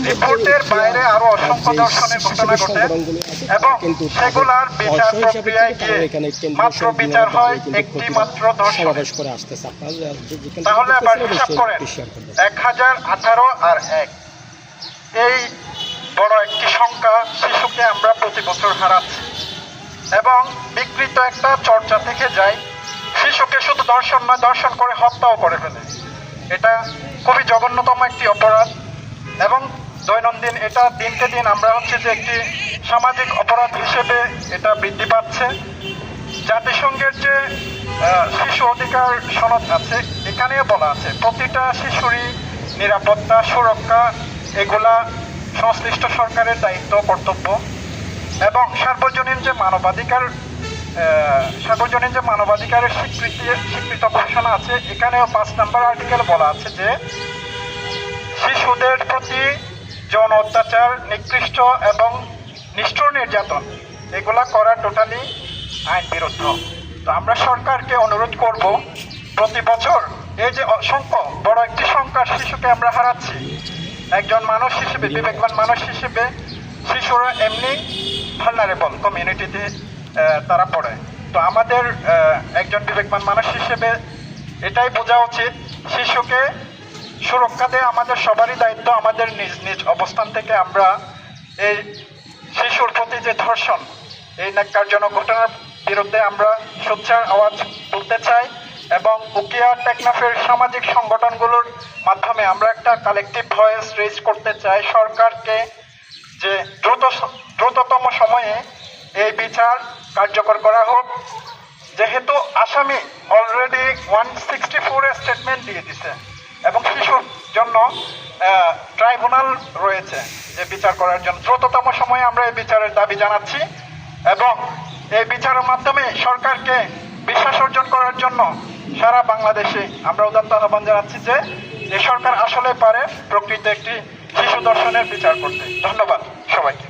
রিপোর্টের বাইরে আরো অসংখ্য ধর্ষণের ঘটনা ঘটে এবং সেগুলার বিচার প্রক্রিয়ায় গিয়ে মাত্র বিচার হয় একটি মাত্র ধর্ষণ। তাহলে আবার হিসাব করেন 1018 আর 1, এই বড় একটি সংখ্যা শিশুকে আমরা প্রতি বছর হারাচ্ছি এবং বিকৃত একটা চর্চা থেকে যায় শিশুকে শুধু ধর্ষণ নয়, ধর্ষণ করে হত্যাও করে ফেলে। এটা খুবই জঘন্যতম একটি অপরাধ এবং দৈনন্দিন এটা দিনকে দিন আমরা হচ্ছে যে একটি সামাজিক অপরাধ হিসেবে এটা বৃদ্ধি পাচ্ছে। জাতিসংঘের যে শিশু অধিকার সনদ আছে এখানেও বলা আছে প্রতিটা শিশুরই নিরাপত্তা, সুরক্ষা এগুলা সংশ্লিষ্ট সরকারের দায়িত্ব, কর্তব্য এবং সার্বজনীন যে মানবাধিকারের স্বীকৃত ঘোষণা আছে এখানেও 5 নম্বর আর্টিকেল বলা আছে যে শিশুদের প্রতি যৌন অত্যাচার, নিকৃষ্ট এবং নিষ্ঠুর নির্যাতন এগুলা করা টোটালি আইন বিরুদ্ধ। তো আমরা সরকারকে অনুরোধ করব প্রতি বছর এই যে অসংখ্য বড় একটি সংখ্যার শিশুকে আমরা হারাচ্ছি, একজন মানুষ হিসেবে, বিবেকবান মানুষ হিসেবে শিশুরা এমনি ভালনারেবল কমিউনিটিতে তারা পড়ে। তো আমাদের একজন বিবেকবান মানুষ হিসেবে এটাই বোঝা উচিত শিশুকে সুরক্ষা দেওয়া আমাদের সবারই দায়িত্ব। আমাদের নিজ নিজ অবস্থান থেকে আমরা এই শিশুর প্রতি যে ধর্ষণ, এই ন্যাক্কারজনক ঘটনার বিরুদ্ধে আমরা সোচ্চার আওয়াজ তুলতে চাই এবং উকিয়া টেকনাফের সামাজিক সংগঠনগুলোর মাধ্যমে আমরা একটা কালেকটিভ ভয়েস রেজ করতে চাই সরকারকে যে দ্রুততম সময়ে এই বিচার কার্যকর করা হোক। যেহেতু আসামি অলরেডি 164 স্টেটমেন্ট দিয়ে দিছে এবং শিশুর জন্য ট্রাইব্যুনাল রয়েছে যে বিচার করার জন্য, দ্রুততম সময়ে আমরা এই বিচারের দাবি জানাচ্ছি এবং এই বিচারের মাধ্যমে সরকারকে বিশ্বাস অর্জন করার জন্য সারা বাংলাদেশে আমরা উদাত্ত আহ্বান জানাচ্ছি যে সরকার আসলে পারে প্রকৃত একটি শিশু ধর্ষণের বিচার করতে। ধন্যবাদ সবাইকে।